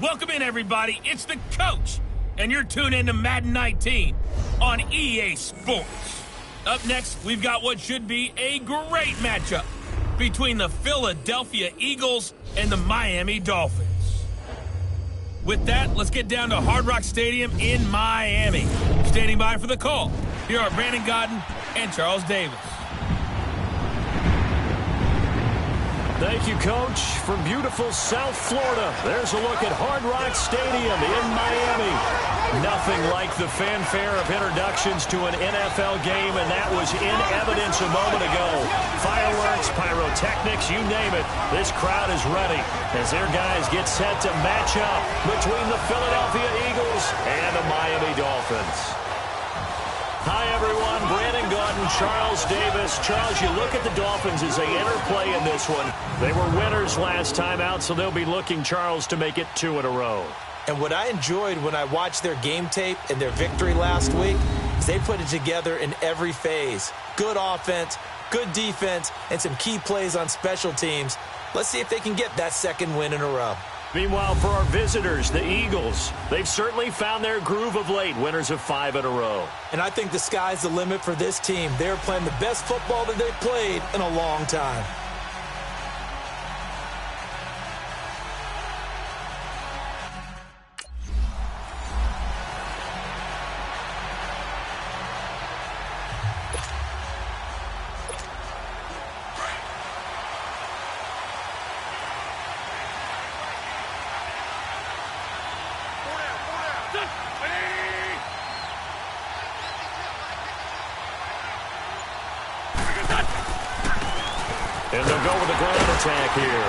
Welcome in, everybody. It's the coach, and you're tuned in to Madden 19 on EA Sports. Up next, we've got what should be a great matchup between the Philadelphia Eagles and the Miami Dolphins. With that, let's get down to Hard Rock Stadium in Miami. Standing by for the call, here are Brandon Godden and Charles Davis. Thank you, Coach. From beautiful South Florida, there's a look at Hard Rock Stadium in Miami. Nothing like the fanfare of introductions to an NFL game, and that was in evidence a moment ago. Fireworks, pyrotechnics, you name it. This crowd is ready as their guys get set to match up between the Philadelphia Eagles and the Miami Dolphins. Hi, everyone. Brandon Godden, Charles Davis. Charles, you look at the Dolphins as they interplay in this one. They were winners last time out, so they'll be looking, Charles, to make it 2 in a row. And what I enjoyed when I watched their game tape and their victory last week is they put it together in every phase. Good offense, good defense, and some key plays on special teams. Let's see if they can get that second win in a row. Meanwhile, for our visitors, the Eagles, they've certainly found their groove of late, winners of 5 in a row. And I think the sky's the limit for this team. They're playing the best football that they've played in a long time. And they'll go with a ground attack here.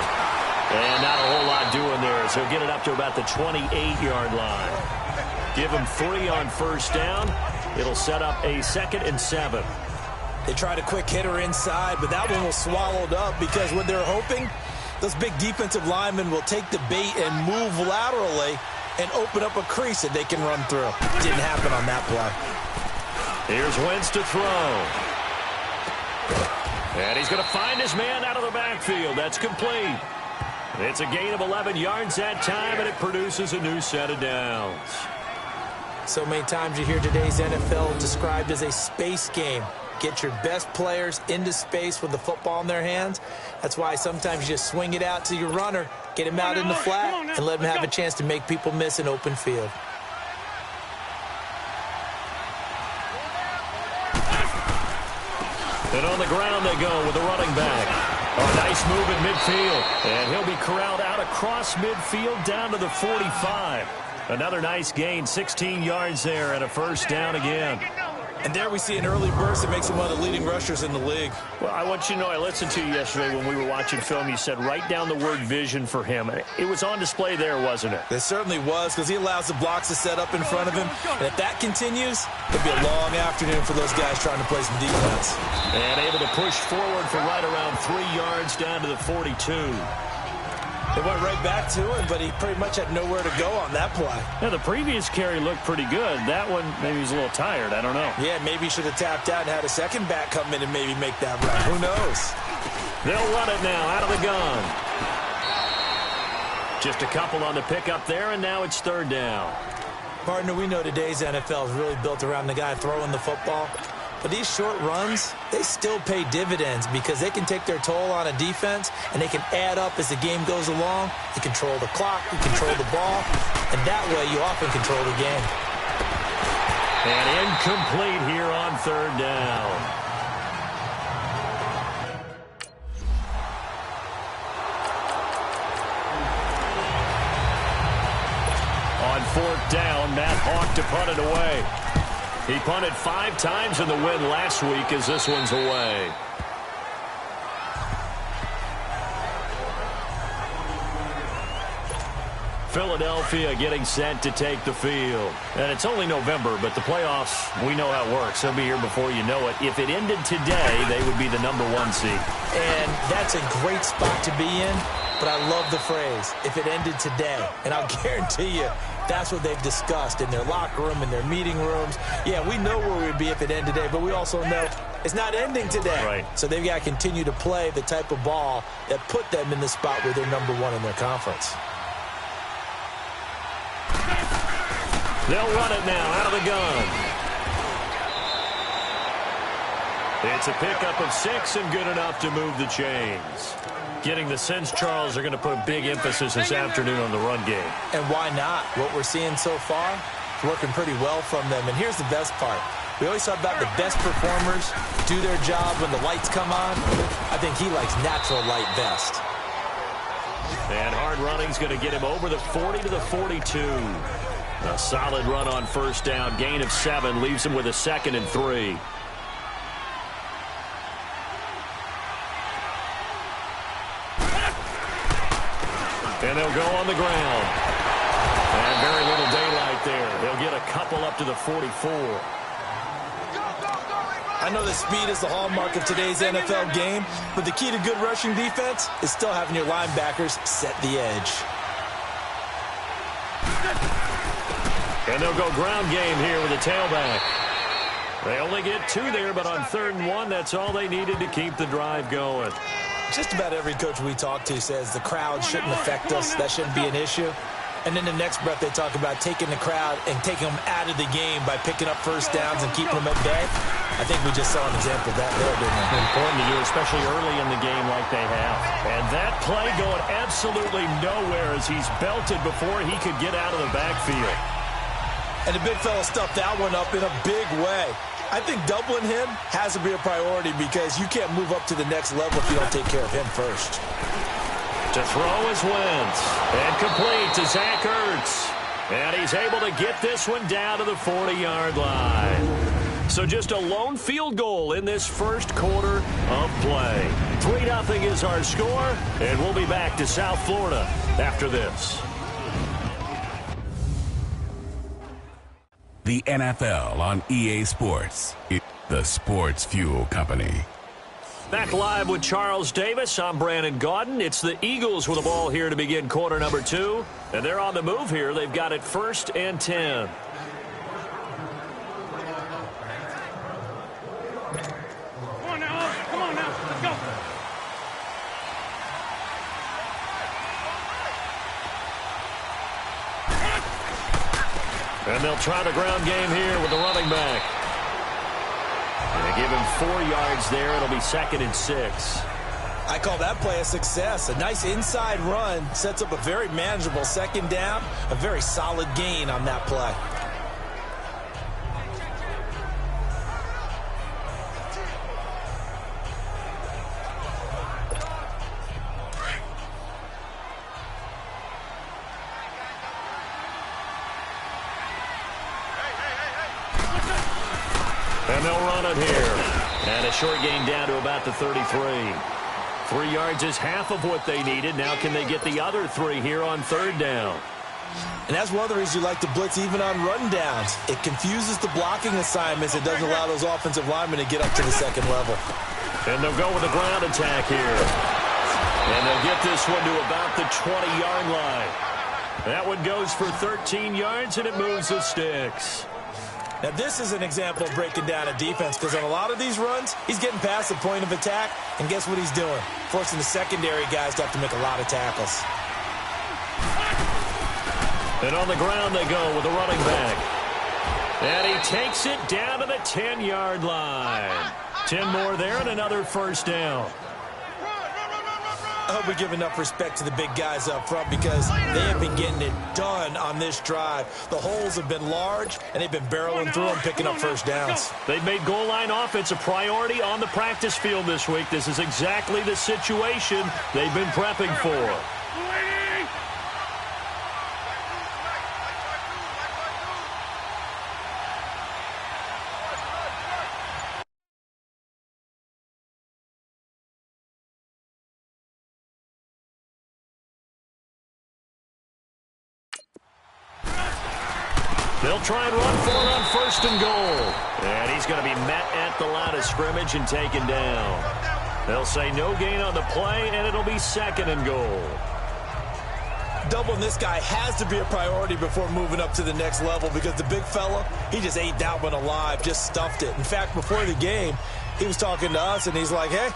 And not a whole lot doing there as he'll get it up to about the 28-yard line. Give him 3 on first down. It'll set up a 2nd and 7. They tried a quick hitter inside, but that one was swallowed up because what they're hoping, those big defensive linemen will take the bait and move laterally and open up a crease that they can run through. Didn't happen on that play. Here's Wentz to throw. And he's going to find his man out of the backfield. That's complete. It's a gain of 11 yards that time, and it produces a new set of downs. So many times you hear today's NFL described as a space game. Get your best players into space with the football in their hands. That's why sometimes you just swing it out to your runner, get him out in the flat, and let him have a chance to make people miss an open field. And on the ground they go with the running back. A nice move in midfield. And he'll be corralled out across midfield down to the 45. Another nice gain, 16 yards there, and a first down again. And there we see an early burst that makes him one of the leading rushers in the league. Well, I want you to know, I listened to you yesterday when we were watching film. You said write down the word vision for him. It was on display there, wasn't it? It certainly was, because he allows the blocks to set up in front of him. And if that continues, it'll be a long afternoon for those guys trying to play some defense. And able to push forward for right around 3 yards down to the 42. They went right back to him, but he pretty much had nowhere to go on that play. Yeah, the previous carry looked pretty good. That one, maybe he's a little tired. I don't know. Yeah, maybe he should have tapped out and had a second back come in and maybe make that run. Who knows? They'll run it now out of the gun. Just a couple on the pickup there, and now it's 3rd down. Partner, we know today's NFL is really built around the guy throwing the football. But these short runs, they still pay dividends because they can take their toll on a defense and they can add up as the game goes along. You control the clock, you control the ball, and that way you often control the game. And incomplete here on 3rd down. On 4th down, Matt Hawk to punt it away. He punted 5 times in the win last week as this one's away. Philadelphia getting set to take the field. And it's only November, but the playoffs, we know how it works. They'll be here before you know it. If it ended today, they would be the #1 seed. And that's a great spot to be in, but I love the phrase, if it ended today. And I'll guarantee you, that's what they've discussed in their locker room, in their meeting rooms. Yeah, we know where we'd be if it ended today, but we also know it's not ending today. Right. So they've got to continue to play the type of ball that put them in the spot where they're #1 in their conference. They'll run it now out of the gun. It's a pickup of 6 and good enough to move the chains. Getting the sense, Charles, they're going to put a big emphasis this afternoon on the run game. And why not? What we're seeing so far is working pretty well from them. And here's the best part. We always talk about the best performers do their job when the lights come on. I think he likes natural light best. And hard running's going to get him over the 40 to the 42. A solid run on first down. Gain of 7 leaves him with a 2nd and 3. And they'll go on the ground. And very little daylight there. They'll get a couple up to the 44. I know that speed is the hallmark of today's NFL game, but the key to good rushing defense is still having your linebackers set the edge. And they'll go ground game here with a tailback. They only get 2 there, but on 3rd and 1, that's all they needed to keep the drive going. Just about every coach we talk to says the crowd shouldn't affect us. That shouldn't be an issue. And then the next breath they talk about taking the crowd and taking them out of the game by picking up first downs and keeping them at bay. I think we just saw an example of that there, didn't we? Important to do, especially early in the game like they have. And that play going absolutely nowhere as he's belted before he could get out of the backfield. And the big fella stuffed that one up in a big way. I think doubling him has to be a priority because you can't move up to the next level if you don't take care of him first. To throw is Wentz. And complete to Zach Ertz. And he's able to get this one down to the 40-yard line. So just a lone field goal in this first quarter of play. 3-0 is our score, and we'll be back to South Florida after this. The NFL on EA Sports, the Sports Fuel Company. Back live with Charles Davis. I'm Brandon Gaudin. It's the Eagles with the ball here to begin quarter number 2. And they're on the move here. They've got it 1st and 10. Come on now, let's go. And they'll try the ground game here with the running back. And they give him 4 yards there. It'll be 2nd and 6. I call that play a success. A nice inside run sets up a very manageable 2nd down. A very solid gain on that play. And they'll run it here. And a short gain down to about the 33. 3 yards is half of what they needed. Now can they get the other 3 here on 3rd down? And that's one of the reasons you like to blitz even on run downs. It confuses the blocking assignments. It doesn't allow those offensive linemen to get up to the 2nd level. And they'll go with a ground attack here. And they'll get this one to about the 20-yard line. That one goes for 13 yards, and it moves the sticks. Now, this is an example of breaking down a defense because on a lot of these runs, he's getting past the point of attack, and guess what he's doing? Forcing the secondary guys to have to make a lot of tackles. And on the ground they go with the running back. And he takes it down to the 10-yard line. 10 more there and another 1st down. I hope we give enough respect to the big guys up front because they have been getting it done on this drive. The holes have been large, and they've been barreling through them, picking up first downs. They've made goal line offense a priority on the practice field this week. This is exactly the situation they've been prepping for. They'll try and run for it on 1st and goal. And he's going to be met at the line of scrimmage and taken down. They'll say no gain on the play, and it'll be 2nd and goal. Doubling this guy has to be a priority before moving up to the next level because the big fella, he just ate that one alive, just stuffed it. In fact, before the game, he was talking to us, and he's like, hey,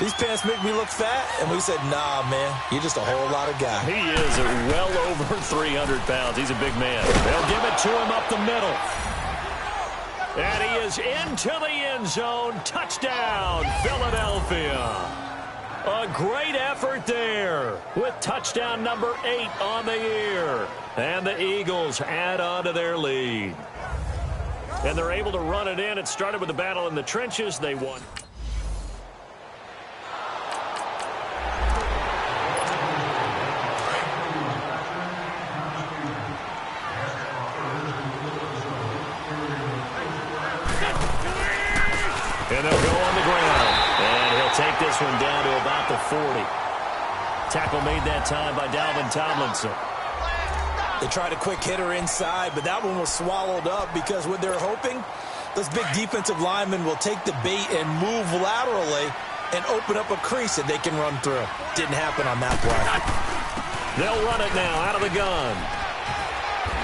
these pants make me look fat. And we said, nah, man, you're just a whole lot of guy. He is well over 300 pounds. He's a big man. They'll give it to him up the middle. And he is into the end zone. Touchdown, Philadelphia. A great effort there with touchdown number 8 on the year. And the Eagles add on to their lead. And they're able to run it in. It started with a battle in the trenches. They won. And they'll go on the ground. And he'll take this one down to about the 40. Tackle made that time by Dalvin Tomlinson. They tried a quick hitter inside, but that one was swallowed up because what they're hoping, those big defensive linemen will take the bait and move laterally and open up a crease that they can run through. Didn't happen on that play. They'll run it now out of the gun.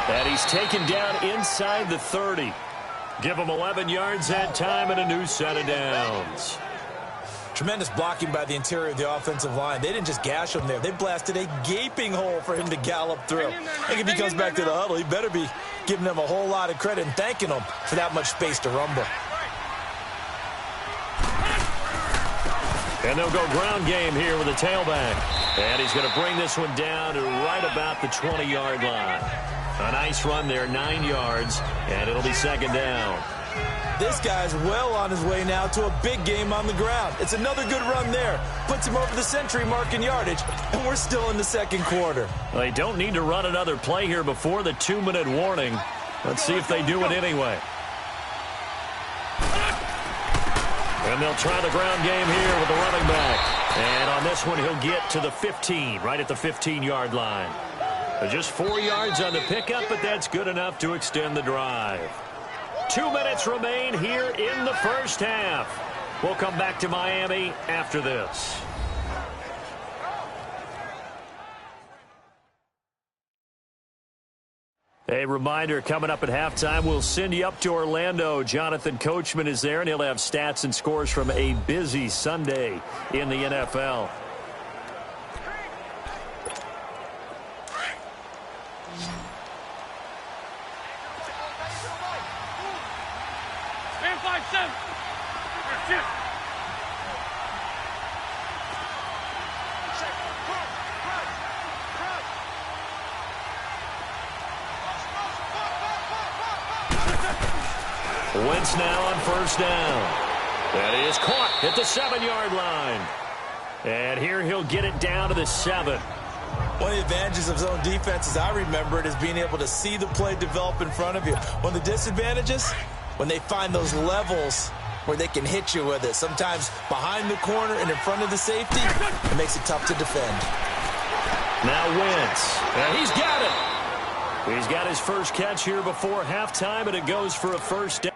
And he's taken down inside the 30. Give him 11 yards that time and a new set of downs. Tremendous blocking by the interior of the offensive line. They didn't just gash him there. They blasted a gaping hole for him to gallop through. I think if he comes back to the huddle, he better be giving them a whole lot of credit and thanking them for that much space to rumble. And they'll go ground game here with a tailback. And he's going to bring this one down to right about the 20-yard line. A nice run there, 9 yards, and it'll be second down. This guy's well on his way now to a big game on the ground. It's another good run there. Puts him over the century mark in yardage, and we're still in the second quarter. Well, they don't need to run another play here before the 2-minute warning. Let's see if they do it anyway. And they'll try the ground game here with the running back. And on this one, he'll get to the 15, right at the 15-yard line. Just 4 yards on the pickup, but that's good enough to extend the drive. 2 minutes remain here in the first half. We'll come back to Miami after this. A reminder, coming up at halftime, we'll send you up to Orlando. Jonathan Coachman is there, and he'll have stats and scores from a busy Sunday in the NFL. Wentz now on first down. That is caught at the 7-yard line. And here he'll get it down to the 7. One of the advantages of zone defense, as I remember it, is being able to see the play develop in front of you. One of the disadvantages, when they find those levels where they can hit you with it. Sometimes behind the corner and in front of the safety, it makes it tough to defend. Now Wentz, and he's got it. He's got his first catch here before halftime, and it goes for a first down.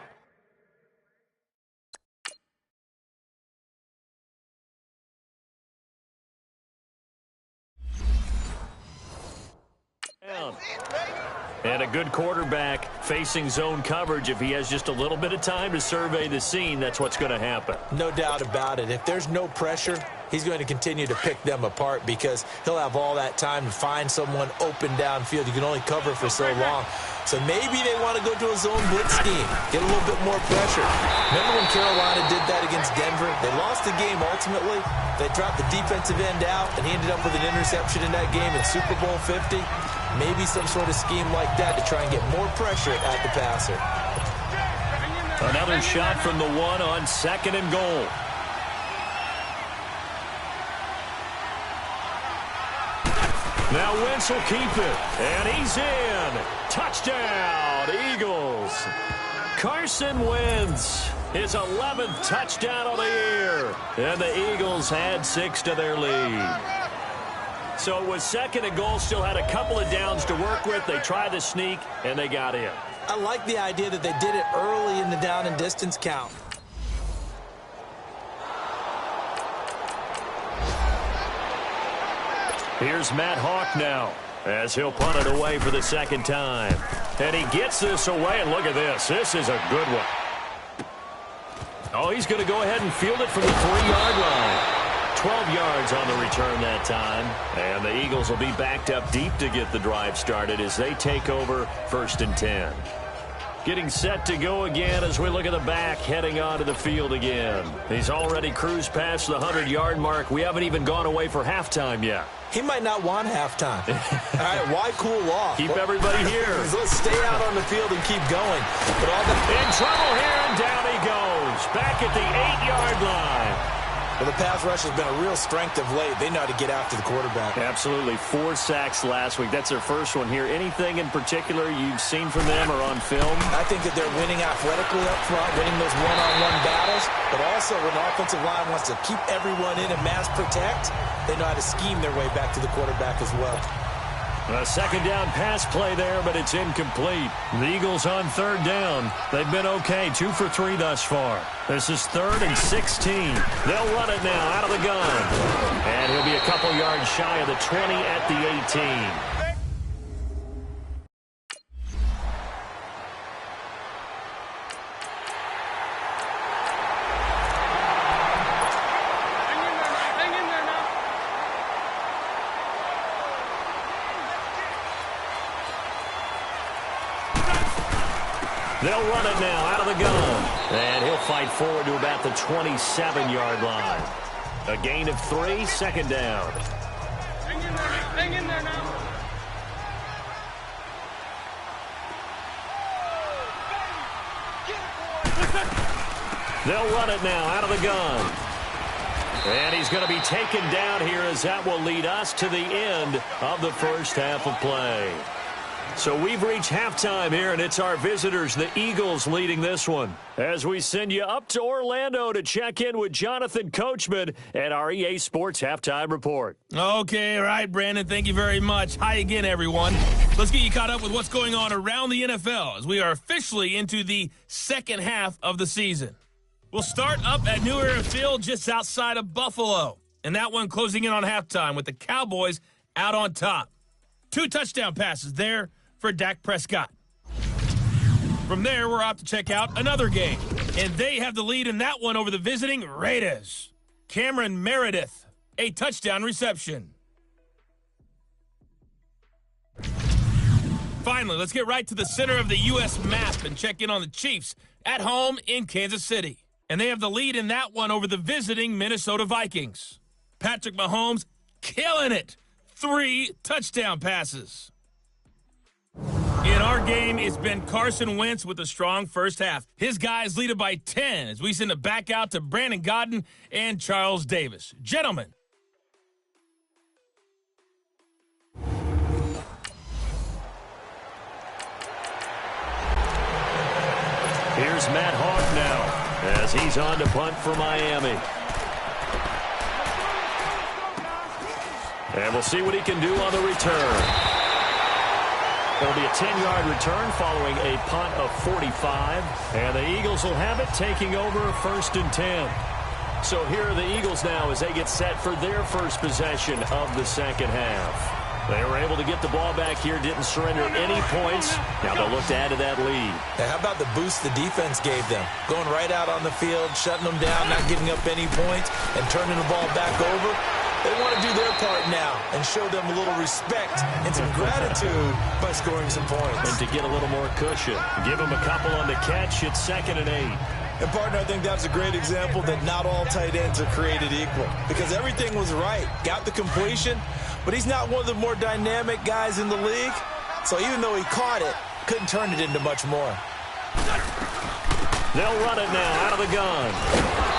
And a good quarterback facing zone coverage. If he has just a little bit of time to survey the scene, that's what's going to happen. No doubt about it. If there's no pressure, he's going to continue to pick them apart because he'll have all that time to find someone open downfield. You can only cover for so long. So maybe they want to go to a zone blitz scheme, get a little bit more pressure. Remember when Carolina did that against Denver? They lost the game ultimately. They dropped the defensive end out, and he ended up with an interception in that game in Super Bowl 50. Maybe some sort of scheme like that to try and get more pressure at the passer. Another shot from the 1 on 2nd and goal. Now Wentz will keep it, and he's in. Touchdown, Eagles. Carson Wentz, his 11th touchdown of the year, and the Eagles add 6 to their lead. So it was 2nd and goal, still had a couple of downs to work with. They tried to sneak, and they got in. I like the idea that they did it early in the down and distance count. Here's Matt Hawk now as he'll punt it away for the second time. And he gets this away, and look at this. This is a good one. Oh, he's going to go ahead and field it from the 3-yard line. 12 yards on the return that time. And the Eagles will be backed up deep to get the drive started as they take over 1st and 10. Getting set to go again as we look at the back, heading onto the field again. He's already cruised past the 100-yard mark. We haven't even gone away for halftime yet. He might not want halftime. All right, why cool off? Keep everybody here. Let's stay out on the field and keep going. But all in trouble here, and down he goes. Back at the 8-yard line. Well, the pass rush has been a real strength of late. They know how to get after the quarterback. Absolutely. 4 sacks last week. That's their first one here. Anything in particular you've seen from them or on film? I think that they're winning athletically up front, winning those one-on-one battles, but also when the offensive line wants to keep everyone in and mass protect, they know how to scheme their way back to the quarterback as well. A second down pass play there, but it's incomplete. The Eagles on 3rd down. They've been okay, 2 for 3 thus far. This is 3rd and 16. They'll run it now out of the gun. And he'll be a couple yards shy of the 20 at the 18. They'll run it now out of the gun. And he'll fight forward to about the 27-yard line. A gain of 3, 2nd down. Hang in there now. They'll run it now out of the gun. And he's going to be taken down here as that will lead us to the end of the first half of play. So we've reached halftime here, and it's our visitors, the Eagles, leading this one. As we send you up to Orlando to check in with Jonathan Coachman and our EA Sports Halftime Report. Okay, all right, Brandon, thank you very much. Hi again, everyone. Let's get you caught up with what's going on around the NFL as we are officially into the second half of the season. We'll start up at New Era Field just outside of Buffalo, and that one closing in on halftime with the Cowboys out on top. 2 touchdown passes there for Dak Prescott. From there, we're off to check out another game, and they have the lead in that one over the visiting Raiders. Cameron Meredith, a touchdown reception. Finally, let's get right to the center of the U.S. map and check in on the Chiefs at home in Kansas City. And they have the lead in that one over the visiting Minnesota Vikings. Patrick Mahomes killing it. 3 touchdown passes. In our game, it's been Carson Wentz with a strong first half. His guys lead it by 10 as we send it back out to Brandon Godden and Charles Davis. Gentlemen. Here's Matt Hawk now as he's on to punt for Miami. And we'll see what he can do on the return. It'll be a 10-yard return following a punt of 45. And the Eagles will have it taking over 1st and 10. So here are the Eagles now as they get set for their first possession of the second half. They were able to get the ball back here, didn't surrender any points. Now they'll look to add to that lead. Now, how about the boost the defense gave them? Going right out on the field, shutting them down, not giving up any points, and turning the ball back over. They want to do their part now and show them a little respect and some gratitude by scoring some points. And to get a little more cushion. Give them a couple on the catch. It's 2nd and 8. And, partner, I think that's a great example that not all tight ends are created equal. Because everything was right. Got the completion, but he's not one of the more dynamic guys in the league. So even though he caught it, couldn't turn it into much more. They'll run it now out of the gun.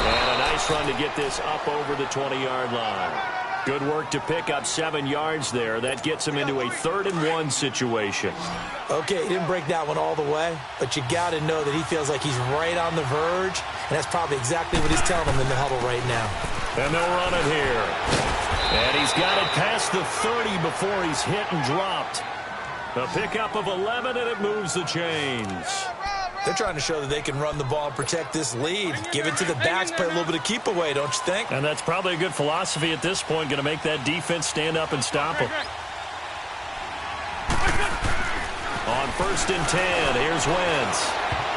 And a nice run to get this up over the 20-yard line. Good work to pick up 7 yards there. That gets him into a 3rd and 1 situation. Okay, he didn't break that one all the way, but you got to know that he feels like he's right on the verge, and that's probably exactly what he's telling them in the huddle right now. And they'll run it here. And he's got it past the 30 before he's hit and dropped. A pickup of 11, and it moves the chains. They're trying to show that they can run the ball and protect this lead. Give it to the backs, play a little bit of keep away, don't you think? And that's probably a good philosophy at this point, going to make that defense stand up and stop them. On 1st and 10, here's Wentz.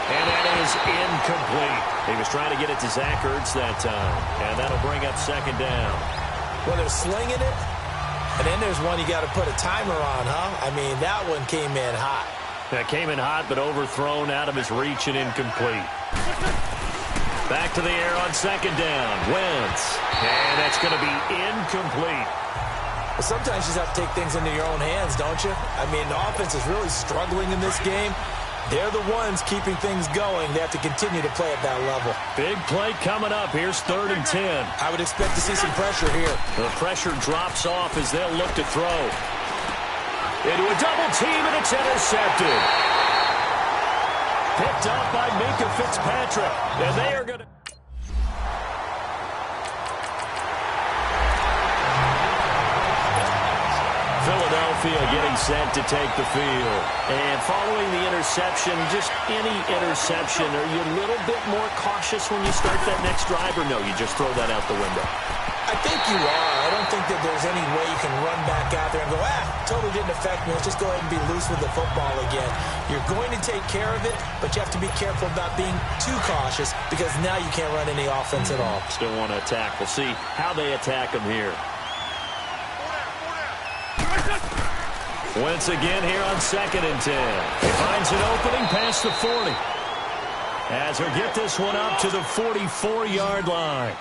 And that is incomplete. He was trying to get it to Zach Ertz that time. And that'll bring up second down. Well, they're slinging it. And then there's one you got to put a timer on, huh? I mean, that one came in hot. That came in hot, but overthrown out of his reach and incomplete. Back to the air on second down. Wentz. And that's going to be incomplete. But sometimes you just have to take things into your own hands, don't you? I mean, the offense is really struggling in this game. They're the ones keeping things going. They have to continue to play at that level. Big play coming up. Here's 3rd and 10. I would expect to see some pressure here. The pressure drops off as they'll look to throw. Into a double team, and it's intercepted. Picked up by Minkah Fitzpatrick. And they are going to... Philadelphia getting set to take the field. And following the interception, just any interception, are you a little bit more cautious when you start that next drive, or no, you just throw that out the window? I think you are. I don't think that there's any way you can run back out there and go, totally didn't affect me. Let's just go ahead and be loose with the football again. You're going to take care of it, but you have to be careful about being too cautious because now you can't run any offense at all. Still want to attack. We'll see how they attack them here. Once again here on 2nd and 10. He finds an opening past the 40. As he'll get this one up to the 44-yard line.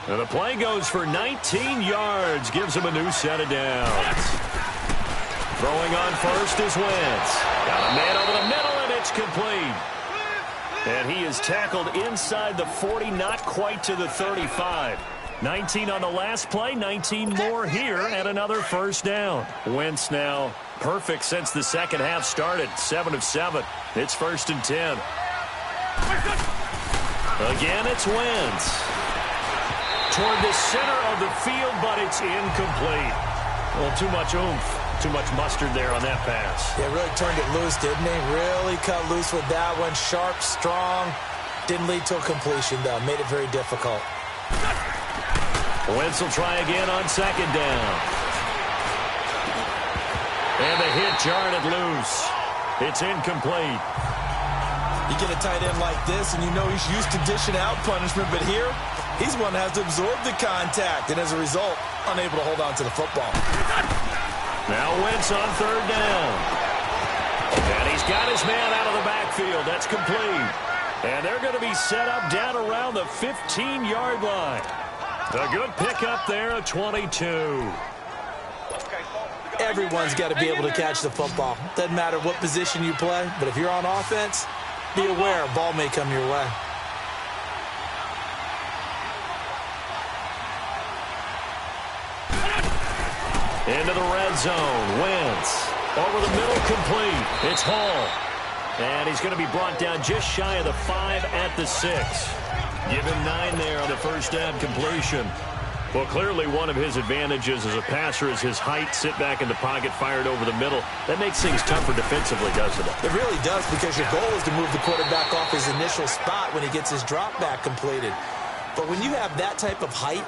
And the play goes for 19 yards. Gives him a new set of downs. Throwing on first is Wentz. Got a man over the middle, and it's complete. And he is tackled inside the 40, not quite to the 35. 19 on the last play, 19 more here, and another first down. Wentz now perfect since the second half started. 7 of 7. It's 1st and 10. Again, it's Wentz. Toward the center of the field, but it's incomplete. Well, too much oomph, too much mustard there on that pass. Yeah, really turned it loose, didn't he? Really cut loose with that one. Sharp, strong. Didn't lead to a completion, though. Made it very difficult. Wentz will try again on second down. And the hit jarred it loose. It's incomplete. You get a tight end like this, and you know he's used to dishing out punishment, but here, he's one that has to absorb the contact, and as a result, unable to hold on to the football. Now Wentz on 3rd down. And he's got his man out of the backfield. That's complete. And they're going to be set up down around the 15-yard line. A good pickup there, a 22. Everyone's got to be able to catch the football. Doesn't matter what position you play, but if you're on offense, be aware a ball may come your way. Into the red zone. Wentz over the middle, complete. It's Hall. And he's going to be brought down just shy of the 5 at the 6. Give him 9 there on the first down completion. Well, clearly one of his advantages as a passer is his height. Sit back in the pocket, fired over the middle. That makes things tougher defensively, doesn't it? It really does, because your goal is to move the quarterback off his initial spot when he gets his drop back completed. But when you have that type of height,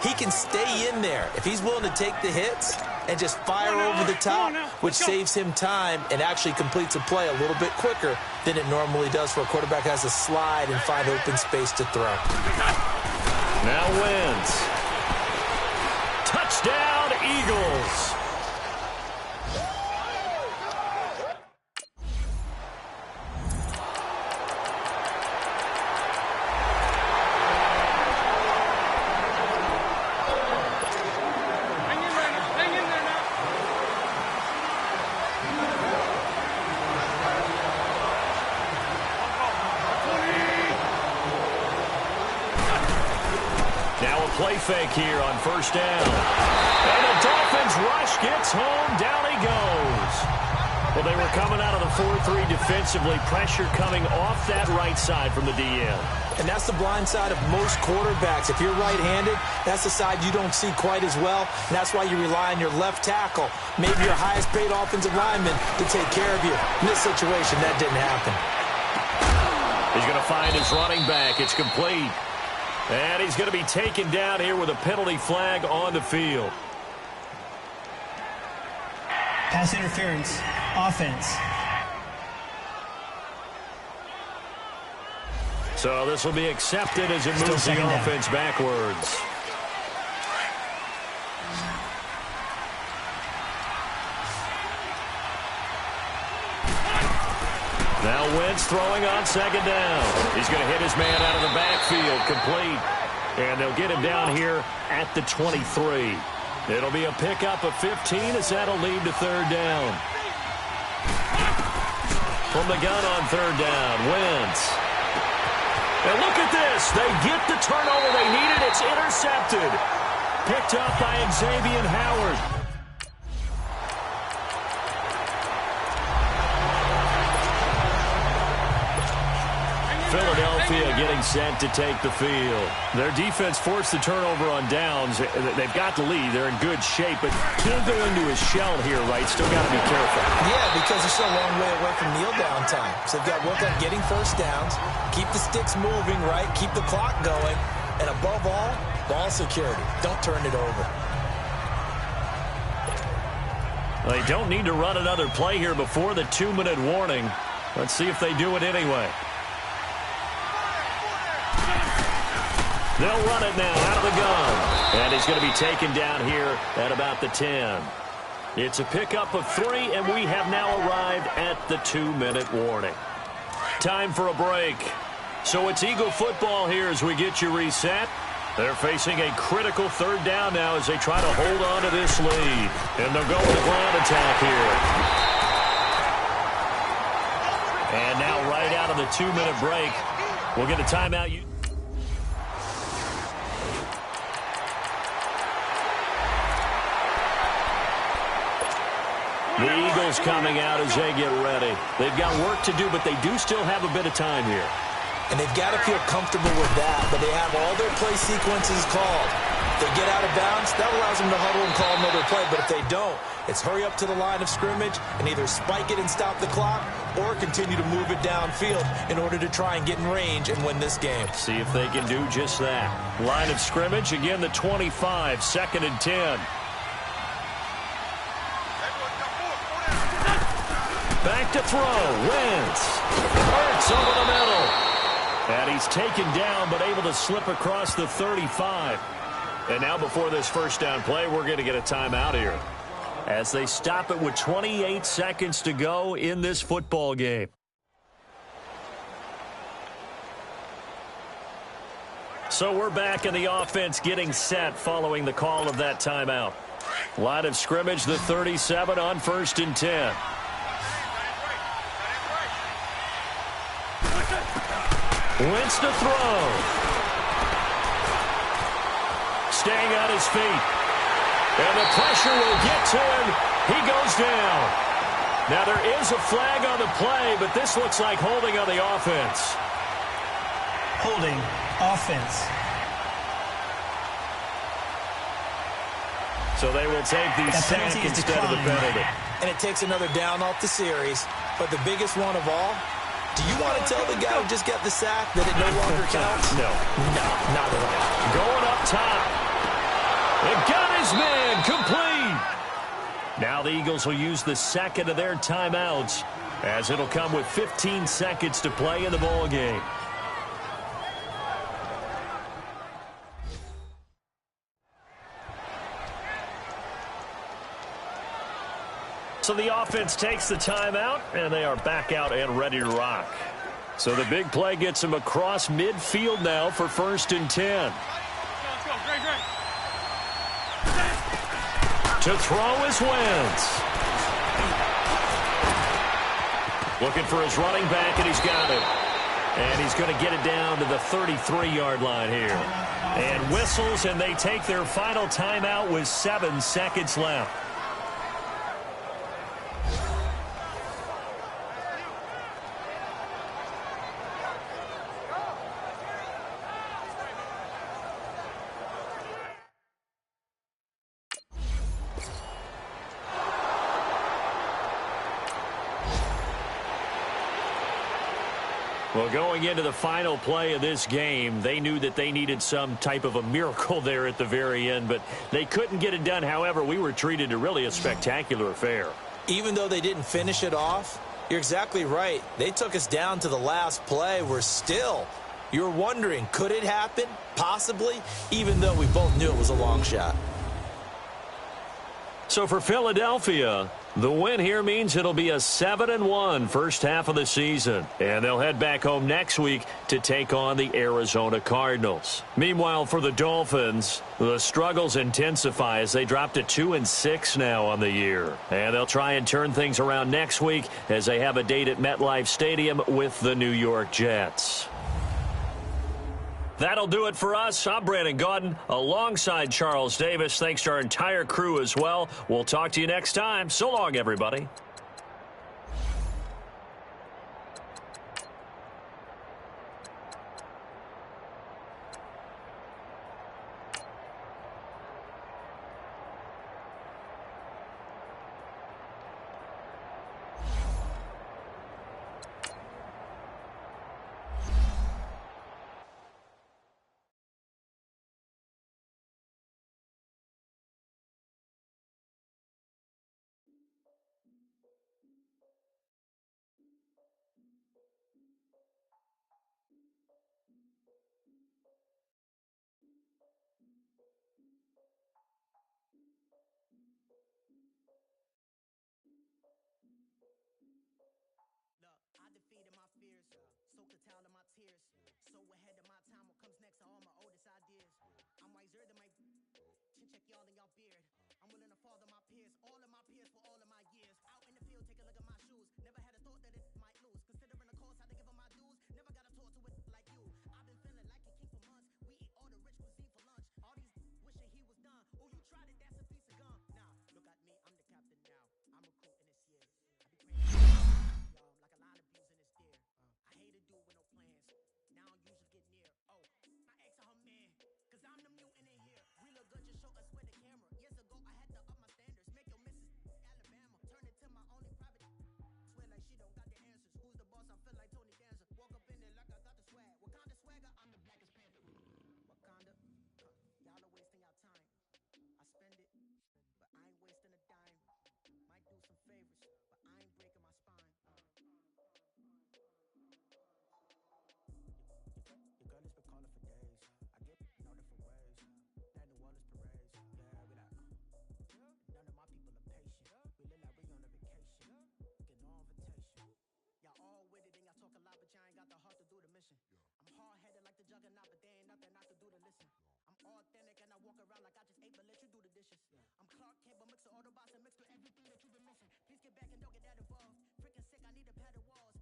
he can stay in there if he's willing to take the hits and just fire over the top, which saves him time and actually completes a play a little bit quicker than it normally does for a quarterback has to slide and find open space to throw. Now Wentz. Touchdown, Eagles. Play fake here on first down. And the Dolphins rush gets home. Down he goes. Well, they were coming out of the 4-3 defensively. Pressure coming off that right side from the DN. And that's the blind side of most quarterbacks. If you're right-handed, that's the side you don't see quite as well. And that's why you rely on your left tackle, maybe your highest-paid offensive lineman, to take care of you. In this situation, that didn't happen. He's going to find his running back. It's complete. And he's going to be taken down here with a penalty flag on the field. Pass interference, offense. So this will be accepted as it moves the offense backwards. Now Wentz throwing on second down. He's going to hit his man out of the backfield, complete. And they'll get him down here at the 23. It'll be a pickup of 15 as that'll lead to third down. From the gun on third down, Wentz. And look at this. They get the turnover they needed. It's intercepted. Picked up by Xavier Howard. Philadelphia getting set to take the field. Their defense forced the turnover on downs. They've got the lead. They're in good shape, but can't go into his shell here, right? Still got to be careful. Yeah, because they're still a long way away from kneel down time. So they've got to work on getting first downs, keep the sticks moving, right? Keep the clock going. And above all, ball security. Don't turn it over. They don't need to run another play here before the 2-minute warning. Let's see if they do it anyway. They'll run it now out of the gun. And he's going to be taken down here at about the 10. It's a pickup of 3, and we have now arrived at the 2-minute warning. Time for a break. So it's Eagle football here as we get you reset. They're facing a critical third down now as they try to hold on to this lead. And they'll go with a ground attack here. And now right out of the 2-minute break, we'll get a timeout. The Eagles coming out as they get ready. They've got work to do, but they do still have a bit of time here. And they've got to feel comfortable with that, but they have all their play sequences called. If they get out of bounds, that allows them to huddle and call another play. But if they don't, it's hurry up to the line of scrimmage and either spike it and stop the clock or continue to move it downfield in order to try and get in range and win this game. See if they can do just that. Line of scrimmage, again the 25, 2nd and 10. Back to throw. Wentz. Hurts over the middle. And he's taken down but able to slip across the 35. And now before this first down play, we're going to get a timeout here as they stop it with 28 seconds to go in this football game. So we're back in the offense getting set following the call of that timeout. Line of scrimmage, the 37 on 1st and 10. Wentz to throw. Staying on his feet. And the pressure will get to him. He goes down. Now there is a flag on the play, but this looks like holding on the offense. Holding offense. So they will take the sack instead of the penalty. And it takes another down off the series. But the biggest one of all, do you want to tell the guy who just got the sack that it no longer counts? No. No, not at all. Going up top. It got his man complete. Now the Eagles will use the second of their timeouts as it'll come with 15 seconds to play in the ball game. So the offense takes the timeout, and they are back out and ready to rock. So the big play gets them across midfield now for 1st and 10. Let's go. Great. To throw is Wentz. Looking for his running back, and he's got it. And he's going to get it down to the 33-yard line here. And whistles, and they take their final timeout with 7 seconds left. Well, going into the final play of this game, they knew that they needed some type of a miracle there at the very end, but they couldn't get it done. However, we were treated to really a spectacular affair. Even though they didn't finish it off, you're exactly right. They took us down to the last play. We're still You're wondering, could it happen? Possibly, even though we both knew it was a long shot. So for Philadelphia, the win here means it'll be a 7-1 first half of the season. And they'll head back home next week to take on the Arizona Cardinals. Meanwhile, for the Dolphins, the struggles intensify as they drop to 2-6 now on the year. And they'll try and turn things around next week as they have a date at MetLife Stadium with the New York Jets. That'll do it for us. I'm Brandon Gaudin alongside Charles Davis. Thanks to our entire crew as well. We'll talk to you next time. So long, everybody. I defeated my fears, soaked a towel in my tears. So ahead of my time, what comes next are all my oldest ideas. I'm wiser than my chin check y'all in y'all beard. I'm willing to father my peers, all of my peers for all of my years. Out in the field, take a look at my shoes. Never had a thought that it might lose. Considering the cost, had to give them my dues. Never got a talk to it like you. I've been feeling like a king for months. We eat all the rich cuisine for lunch. All these wishing he was done. Oh, you tried it, that's a piece of gum. Now, look at me, I'm the captain now. I'm recruiting this year. I be praying y'all like a line of views in this deer. I hate to do with no plans. Now I usually get near. Oh, I ask her man, cause I'm the mutant in here. We look good, just show us where the camera. Years ago, I had to up my standards. Make your missus Alabama. Turn it to my only private. Swear like she don't got the answers. Who's the boss? I feel like Tony Danza. Walk up in there like I got the swag. What kind of swagger? I'm the blackest panther. Wakanda. Y'all are wasting your time. I spend it, but I ain't wasting a dime. Might do some favors, but I ain't breaking my spine. Your girl has been calling for days. I get in all different ways. That New Orleans parades. Yeah, we like. None of my people are patient. We look like we on a vacation. Get no invitation. Y'all all with it and y'all talk a lot, but y'all ain't got the heart to do the mission. I'm hard-headed like the juggernaut, but there ain't nothing I can do to listen. I'm authentic and I walk around like I just ate, but let you do the dishes. I'm Clark Kent, but mix the Autobots and mix with everything that you've been missing. Please get back and don't get that involved. Freaking sick, I need a padded walls.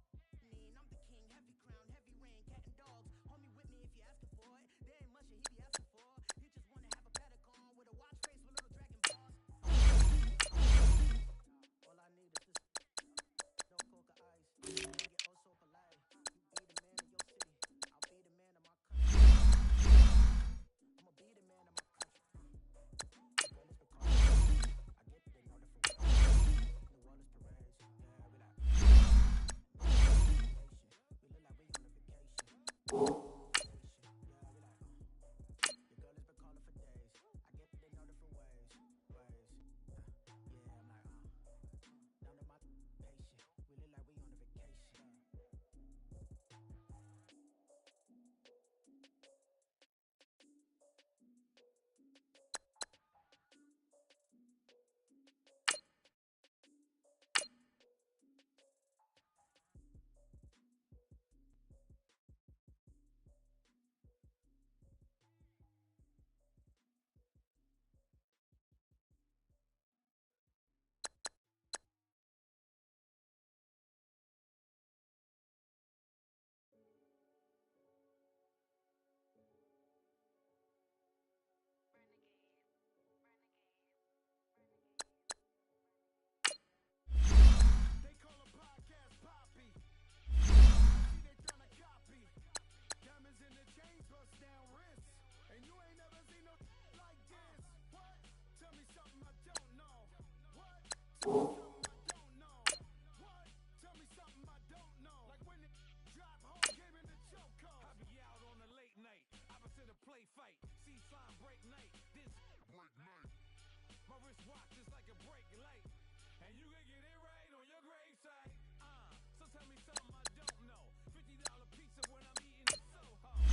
I'm the king, heavy crown, heavy rain, cat and dogs. Homie with me if you asking for it. There ain't much that he be asking for. He just wanna have a paddock on with a watch face with little dragon balls. All I need is this. No coca ice. You get oh so polite. You be the man of your city. I'll be the man of my country. I'ma be the man of my country. Girl, it's because I get it in all different ways. New Orleans parades. Yeah, we like. We look like we on a vacation. Yeah, we like. Your girl has been calling for days. I get it in all different ways. Yeah, I'm like, none of my patient. We look like we on a vacation. They call a podcast Poppy. See they tryna copy. Diamonds in the chains, bust down wrists. And you ain't never seen no like this. What? Tell me something I don't know. What? Tell me something I don't know. What? Tell me something I don't know. Like when it drop home, came in the choke code. I be out on a late night, opposite a play fight. See sign break night. This break night. My wrist watch is like a break light. And you can get it right on your gravesite. So tell me something I don't know. $50 pizza when I'm eating in Soho.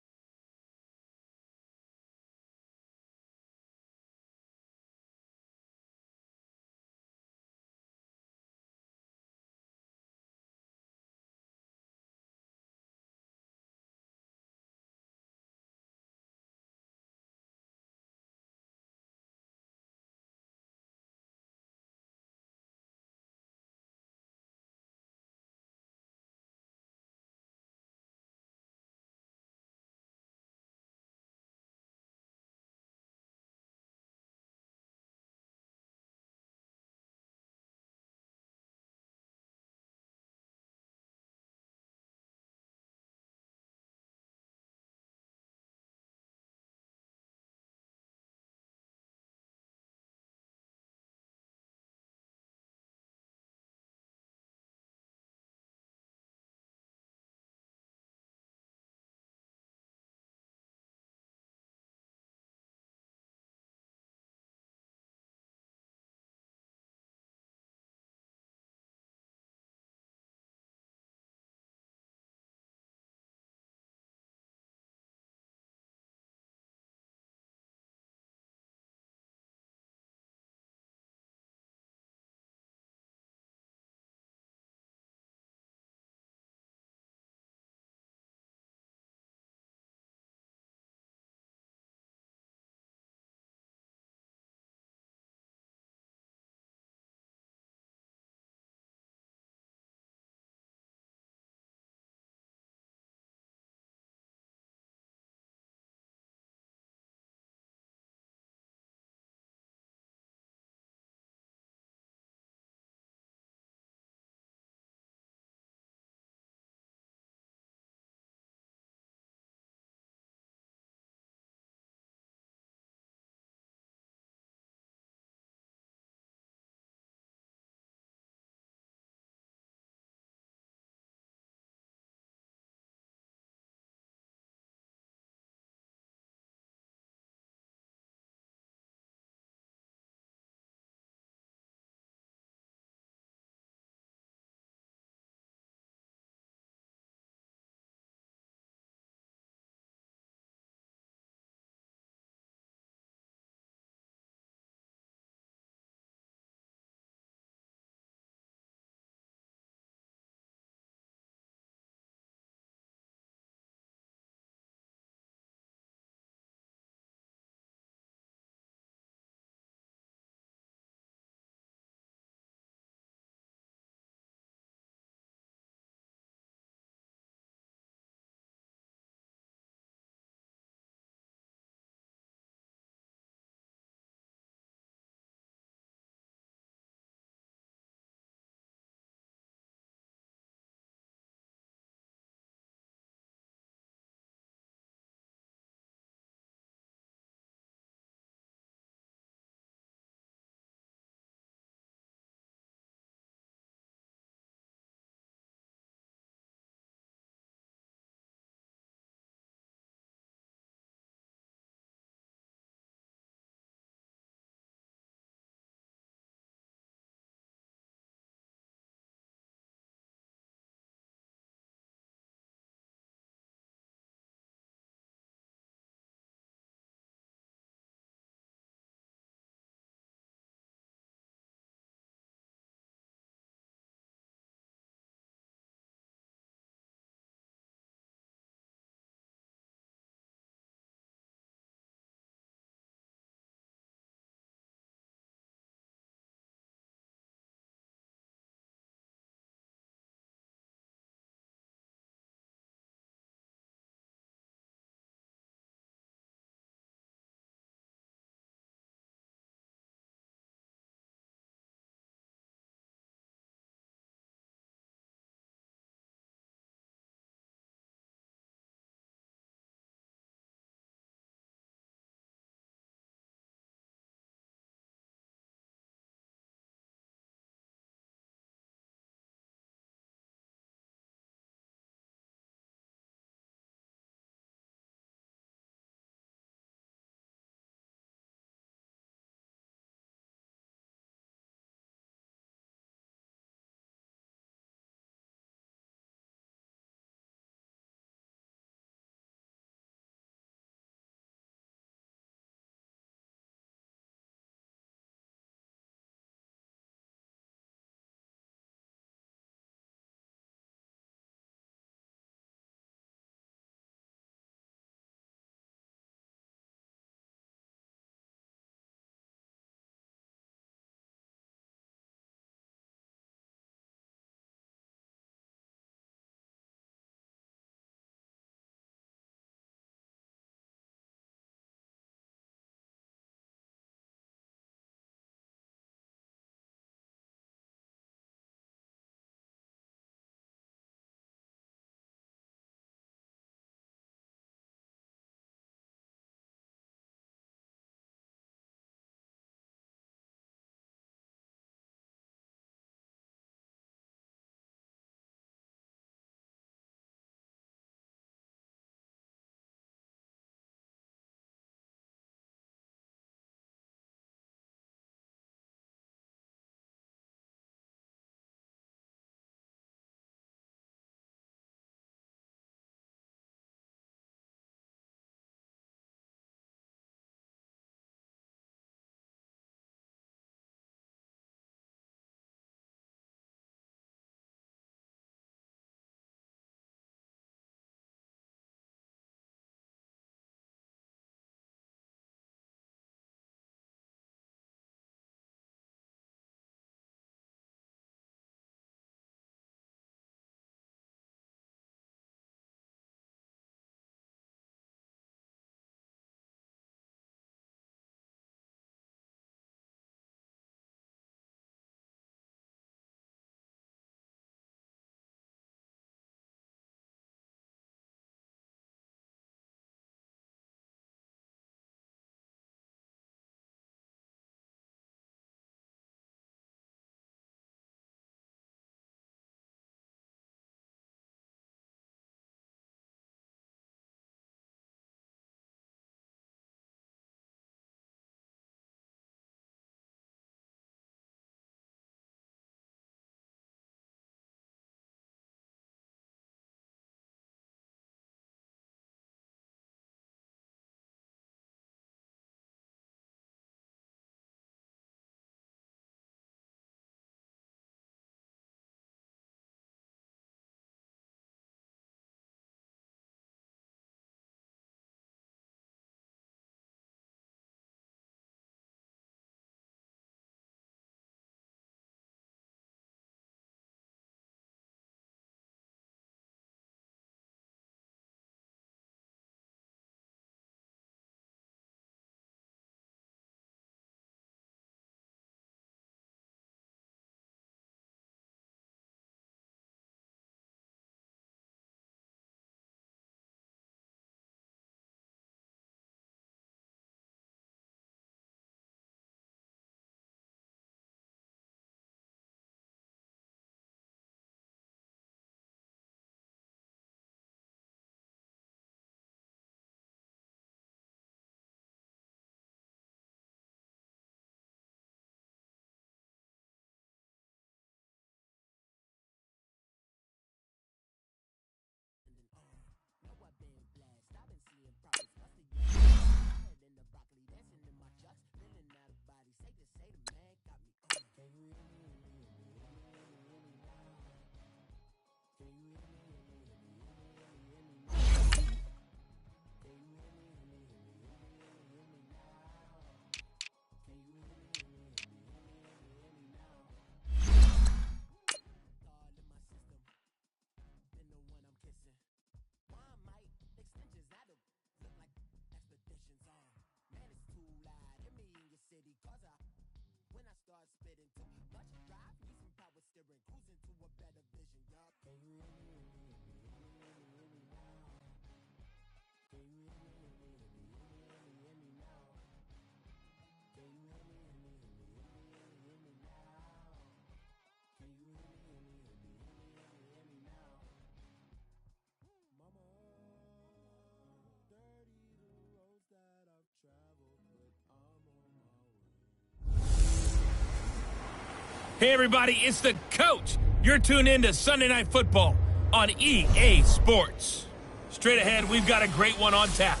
Hey, everybody, it's the coach. You're tuned in to Sunday Night Football on EA Sports. Straight ahead, we've got a great one on tap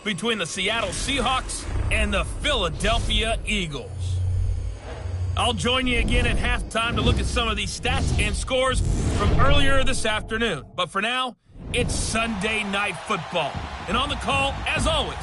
between the Seattle Seahawks and the Philadelphia Eagles. I'll join you again at halftime to look at some of these stats and scores from earlier this afternoon. But for now, it's Sunday Night Football. And on the call, as always,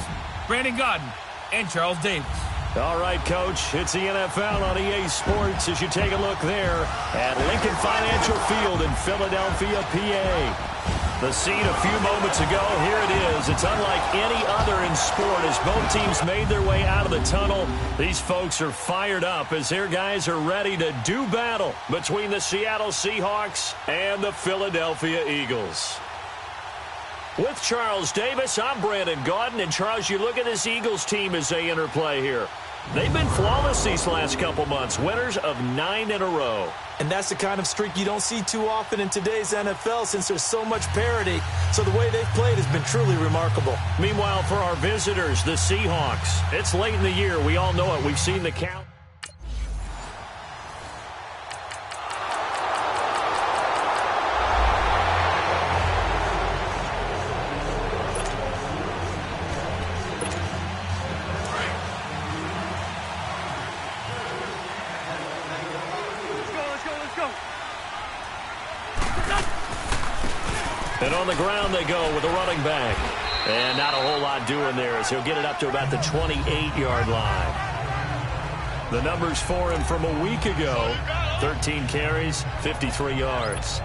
Brandon Godden and Charles Davis. All right, Coach, it's the NFL on EA Sports as you take a look there at Lincoln Financial Field in Philadelphia, PA. The scene a few moments ago, here it is. It's unlike any other in sport as both teams made their way out of the tunnel. These folks are fired up as their guys are ready to do battle between the Seattle Seahawks and the Philadelphia Eagles. With Charles Davis, I'm Brandon Gaudin. And, Charles, you look at this Eagles team as they interplay here. They've been flawless these last couple months, winners of 9 in a row. And that's the kind of streak you don't see too often in today's NFL since there's so much parity. So the way they've played has been truly remarkable. Meanwhile, for our visitors, the Seahawks, it's late in the year. We all know it. We've seen the count. And on the ground they go with a running back. And not a whole lot doing there as he'll get it up to about the 28-yard line. The numbers for him from a week ago, 13 carries, 53 yards.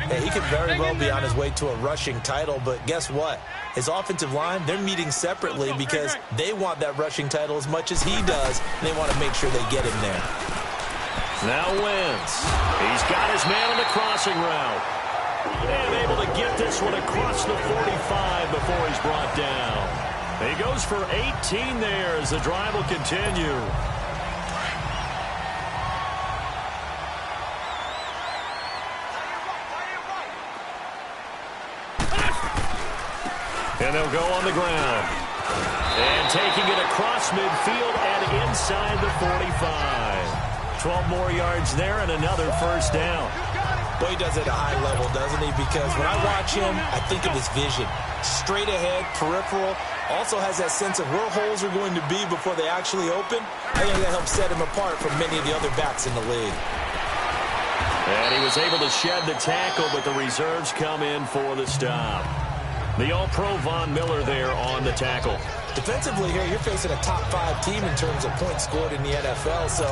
Hey, he could very well be on his way to a rushing title, but guess what? His offensive line, they're meeting separately because they want that rushing title as much as he does, and they want to make sure they get him there. Now Wentz. He's got his man on the crossing route. And able to get this one across the 45 before he's brought down. He goes for 18 there as the drive will continue. And they'll go on the ground. And taking it across midfield and inside the 45. 12 more yards there and another first down. Boy, he does it at a high level, doesn't he? Because when I watch him, I think of his vision. Straight ahead, peripheral. Also has that sense of where holes are going to be before they actually open. I think that helps set him apart from many of the other backs in the league. And he was able to shed the tackle, but the reserves come in for the stop. The All-Pro Von Miller there on the tackle. Defensively here, you're facing a top-5 team in terms of points scored in the NFL. So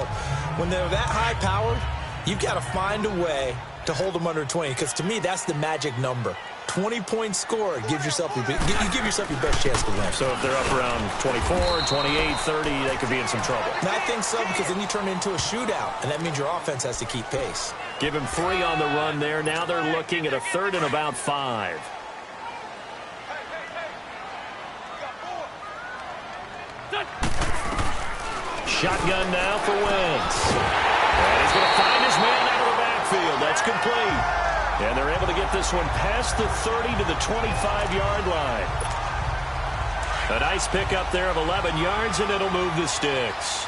when they're that high-powered, you've got to find a way to hold them under 20, because to me, that's the magic number. 20 points scored, you give yourself your best chance to win. So if they're up around 24, 28, 30, they could be in some trouble. And I think so, because then you turn it into a shootout, and that means your offense has to keep pace. Give him 3 on the run there. Now they're looking at a 3rd and about 5. Shotgun now for Wentz. And he's going to find his man out of the backfield. That's complete. And they're able to get this one past the 30 to the 25-yard line. A nice pickup there of 11 yards, and it'll move the sticks.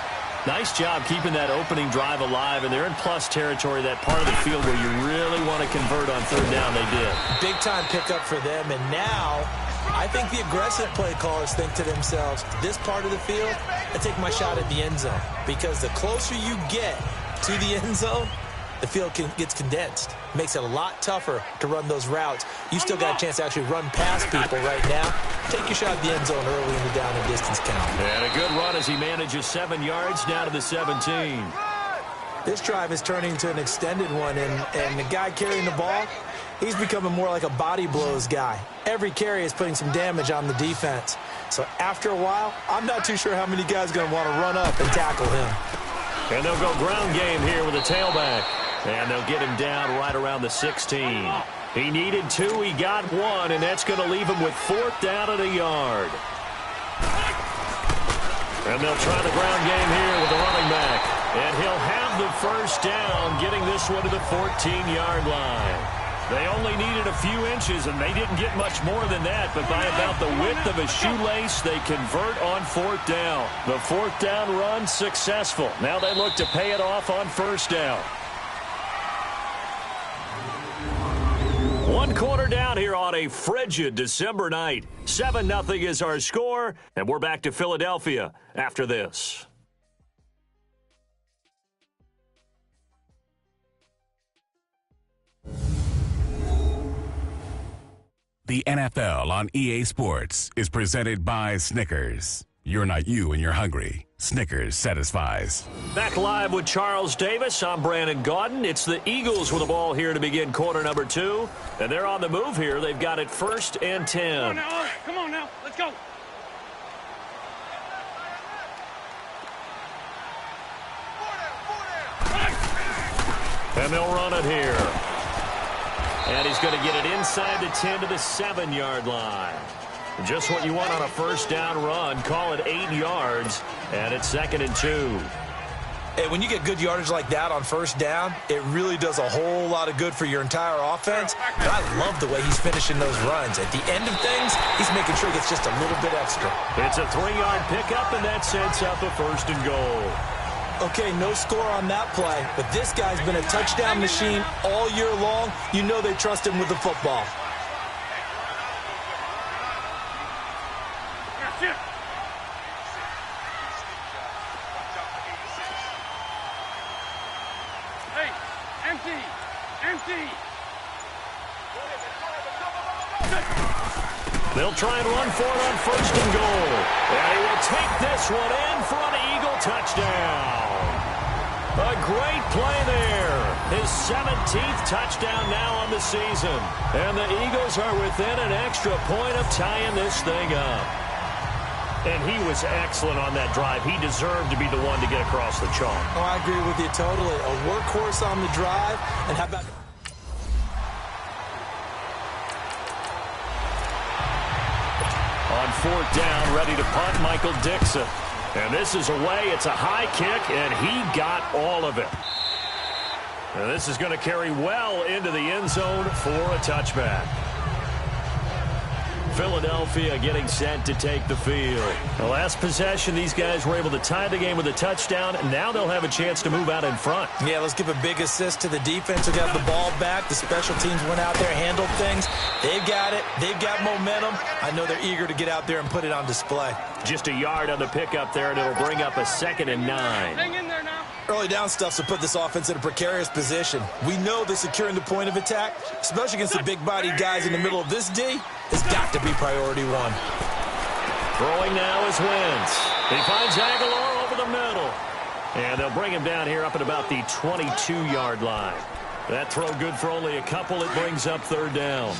Nice job keeping that opening drive alive, and they're in plus territory, that part of the field where you really want to convert on 3rd down. They did. Big-time pickup for them, and now I think the aggressive play callers think to themselves, this part of the field, I take my shot at the end zone. Because the closer you get to the end zone, the field gets condensed. Makes it a lot tougher to run those routes. You still got a chance to actually run past people right now. Take your shot at the end zone early in the down and distance count. And a good run as he manages 7 yards down to the 17. This drive is turning into an extended one, and the guy carrying the ball, he's becoming more like a body blows guy. Every carry is putting some damage on the defense. So after a while, I'm not too sure how many guys are going to want to run up and tackle him. And they'll go ground game here with a tailback. And they'll get him down right around the 16. He needed 2, he got 1, and that's going to leave him with 4th down at a yard. And they'll try the ground game here with the running back. And he'll have the first down, getting this one to the 14-yard line. They only needed a few inches, and they didn't get much more than that. But by about the width of a shoelace, they convert on 4th down. The 4th down run successful. Now they look to pay it off on 1st down. 1 quarter down here on a frigid December night. 7-0 is our score, and we're back to Philadelphia after this. The NFL on EA Sports is presented by Snickers. You're not you when you're hungry. Snickers satisfies. Back live with Charles Davis. I'm Brandon Gaudin. It's the Eagles with the ball here to begin quarter number 2. And they're on the move here. They've got it 1st and 10. Come on now. Let's go. And they'll run it here. And he's going to get it inside the 10 to the 7-yard line. Just what you want on a 1st down run. Call it 8 yards, and it's 2nd and 2. Hey, when you get good yardage like that on 1st down, it really does a whole lot of good for your entire offense. And I love the way he's finishing those runs. At the end of things, he's making sure he gets just a little bit extra. It's a 3-yard pickup, and that sets up a 1st and goal. Okay, no score on that play, but this guy's been a touchdown machine all year long. You know they trust him with the football. Hey, empty. They'll try and run for it on 1st and goal. And he will take this one in for an Eagle touchdown. A great play there. His 17th touchdown now on the season. And the Eagles are within an extra point of tying this thing up. And he was excellent on that drive. He deserved to be the one to get across the chalk. Oh, I agree with you totally. A workhorse on the drive. And how about... On 4th down, ready to punt, Michael Dixon. And this is away. It's a high kick, and he got all of it. And this is going to carry well into the end zone for a touchback. Philadelphia getting set to take the field. The last possession, these guys were able to tie the game with a touchdown, and now they'll have a chance to move out in front. Yeah, let's give a big assist to the defense who got the ball back. The special teams went out there, handled things. They've got it. They've got momentum. I know they're eager to get out there and put it on display. Just a yard on the pickup there, and it'll bring up a 2nd and 9. Hang in there now. Early down stuffs will put this offense in a precarious position. We know that securing the point of attack, especially against the big-bodied guys in the middle of this D, has got to be priority 1. Throwing now is Wentz. He finds Aguilar over the middle. And they'll bring him down here up at about the 22-yard line. That throw good for only a couple. It brings up 3rd down.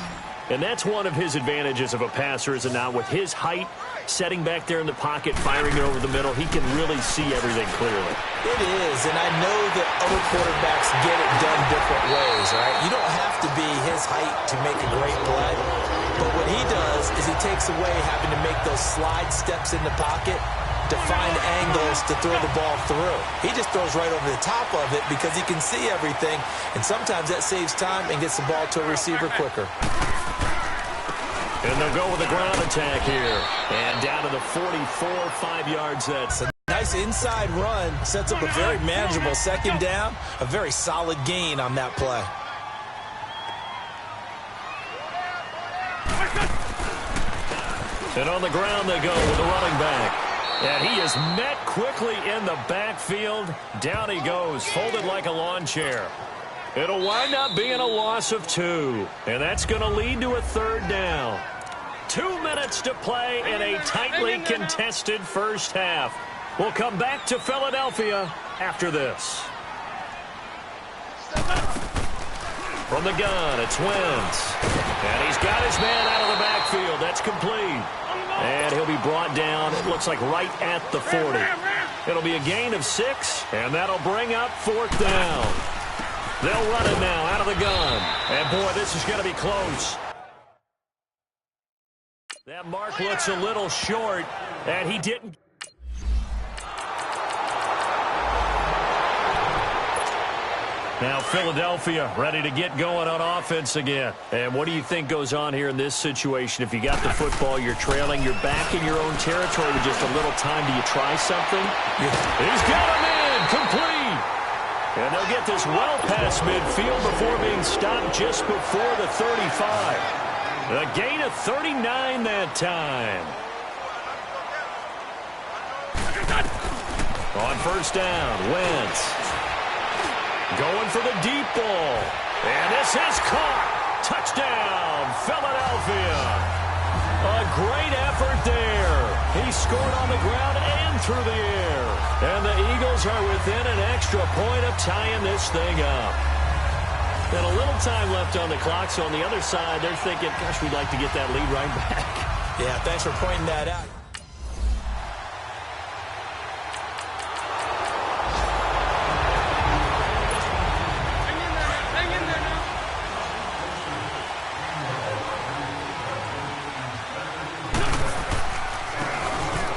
And that's one of his advantages of a passer, is it not? With his height, setting back there in the pocket, firing it over the middle, he can really see everything clearly. It is, and I know that other quarterbacks get it done different ways, right? You don't have to be his height to make a great play. But what he does is he takes away having to make those slide steps in the pocket to find angles to throw the ball through. He just throws right over the top of it because he can see everything, and sometimes that saves time and gets the ball to a receiver quicker. And they'll go with a ground attack here. And down to the 44, 5 yards. That's a nice inside run. Sets up a very manageable 2nd down. A very solid gain on that play. And on the ground they go with the running back. And he is met quickly in the backfield. Down he goes, folded like a lawn chair. It'll wind up being a loss of 2. And that's going to lead to a 3rd down. 2 minutes to play in a tightly contested first half. We'll come back to Philadelphia after this. From the gun, it's Wentz. And he's got his man out of the backfield. That's complete. And he'll be brought down, it looks like right at the 40. It'll be a gain of 6, and that'll bring up 4th down. They'll run it now out of the gun. And, boy, this is going to be close. That mark looks a little short, and he didn't. Now Philadelphia ready to get going on offense again. And what do you think goes on here in this situation? If you got the football, you're trailing, you're back in your own territory with just a little time. Do you try something? He's got him in, complete. And they'll get this well past midfield before being stopped just before the 35. A gain of 39 that time. On first down, Wentz. Going for the deep ball. And this is caught. Touchdown, Philadelphia. A great effort there. He scored on the ground and through the air. And the Eagles are within an extra point of tying this thing up. And a little time left on the clock, so on the other side, they're thinking, gosh, we'd like to get that lead right back. Yeah, thanks for pointing that out.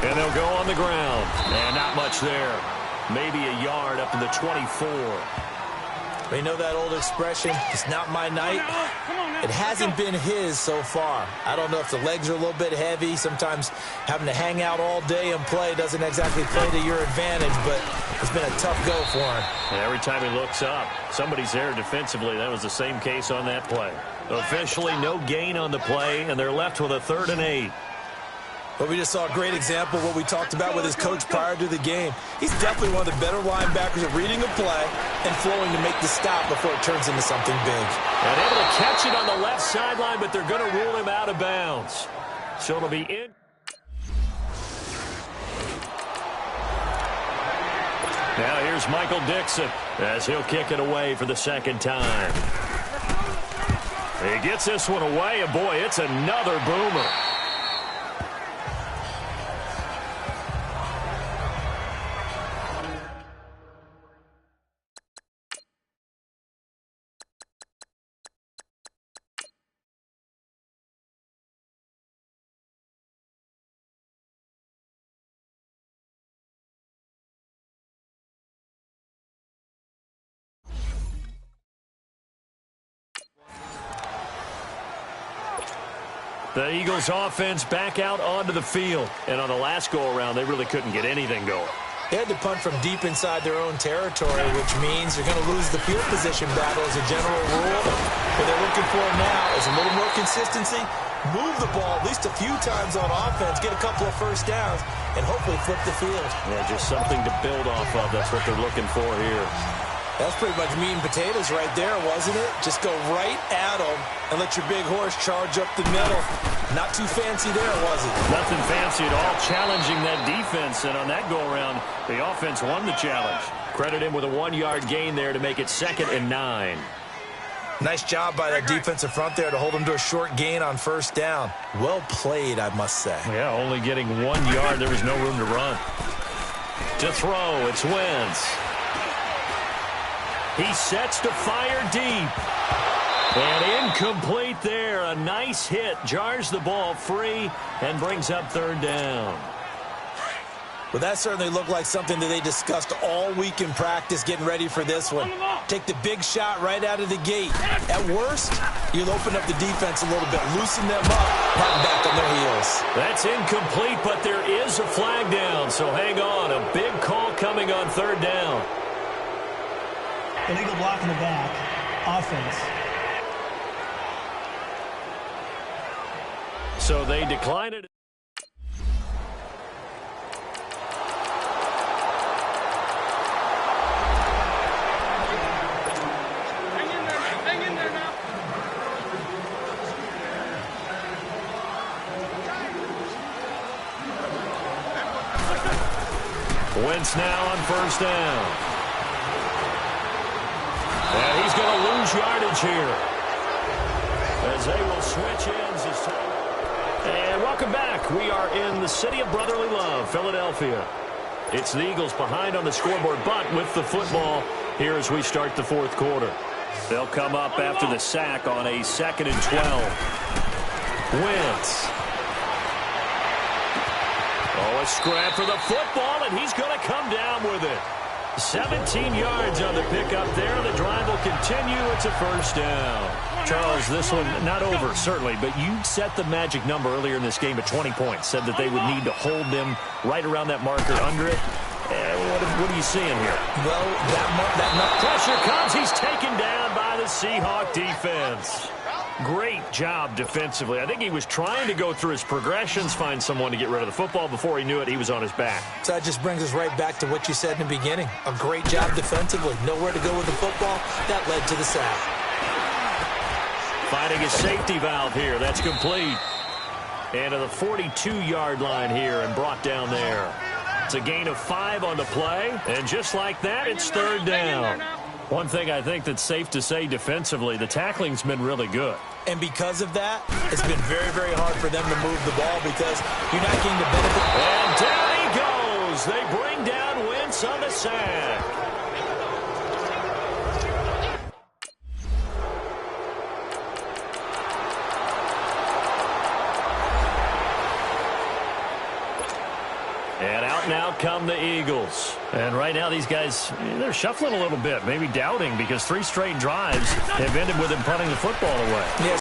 And they'll go on the ground. And not much there. Maybe a yard up to the 24. We know that old expression, it's not my night. It hasn't been his so far. I don't know if the legs are a little bit heavy. Sometimes having to hang out all day and play doesn't exactly play to your advantage, but it's been a tough go for him. And every time he looks up, somebody's there defensively. That was the same case on that play. Officially, no gain on the play, and they're left with a 3rd and 8. But we just saw a great example of what we talked about with his coach prior to the game. He's definitely one of the better linebackers at reading a play and flowing to make the stop before it turns into something big. And able to catch it on the left sideline, but they're going to rule him out of bounds. So it'll be in. Now here's Michael Dixon as he'll kick it away for the 2nd time. He gets this one away, and boy, it's another boomer. The Eagles offense back out onto the field. And on the last go-around, they really couldn't get anything going. They had to punt from deep inside their own territory, which means they're going to lose the field position battle as a general rule. What they're looking for now is a little more consistency, move the ball at least a few times on offense, get a couple of first downs, and hopefully flip the field. Yeah, just something to build off of. That's what they're looking for here. That's pretty much meat and potatoes right there, wasn't it? Just go right at them and let your big horse charge up the middle. Not too fancy there, was it? Nothing fancy at all, challenging that defense. And on that go-around, the offense won the challenge. Credit him with a 1-yard gain there to make it 2nd and 9. Nice job by that defensive front there to hold him to a short gain on first down. Well played, I must say. Yeah, only getting 1 yard. There was no room to run. To throw, it's Wentz. He sets to fire deep. And incomplete there. A nice hit. Jars the ball free and brings up 3rd down. Well, that certainly looked like something that they discussed all week in practice getting ready for this one. Take the big shot right out of the gate. At worst, you'll open up the defense a little bit, loosen them up, put back on their heels. That's incomplete, but there is a flag down, so hang on. A big call coming on 3rd down. Illegal block in the back. Offense. So they decline it. Hang in there now. Wentz now on first down. And he's going to lose yardage here as they will switch ends this time. And welcome back. We are in the city of brotherly love, Philadelphia. It's the Eagles behind on the scoreboard, but with the football here as we start the 4th quarter. They'll come up after the sack on a 2nd and 12. Wentz. Oh, a scrap for the football, and he's going to come down with it. 17 yards on the pickup there, and the drive will continue. It's a first down. Charles, this one not over, certainly, but you set the magic number earlier in this game at 20 points. Said that they would need to hold them right around that marker under it. What are you seeing here? Well, that pressure comes. He's taken down by the Seahawk defense. Great job defensively. I think he was trying to go through his progressions, find someone to get rid of the football. Before he knew it, he was on his back. So that just brings us right back to what you said in the beginning. A great job defensively. Nowhere to go with the football. That led to the sack. Finding a safety valve here. That's complete. And to the 42-yard line here and brought down there. It's a gain of 5 on the play. And just like that, it's third down. One thing I think that's safe to say defensively, the tackling's been really good. And because of that, it's been very, very hard for them to move the ball because you're not getting the benefit. And down he goes. They bring down Wentz on the sack. And out now come the Eagles. And right now these guys, they're shuffling a little bit, maybe doubting because 3 straight drives have ended with them punting the football away. Yeah.